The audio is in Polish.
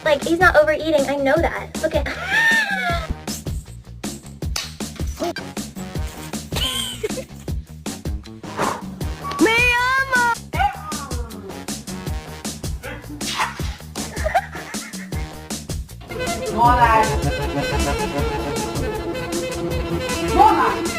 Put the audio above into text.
Like, he's not overeating. I know that. Look at... Me amo! Nora! Nora!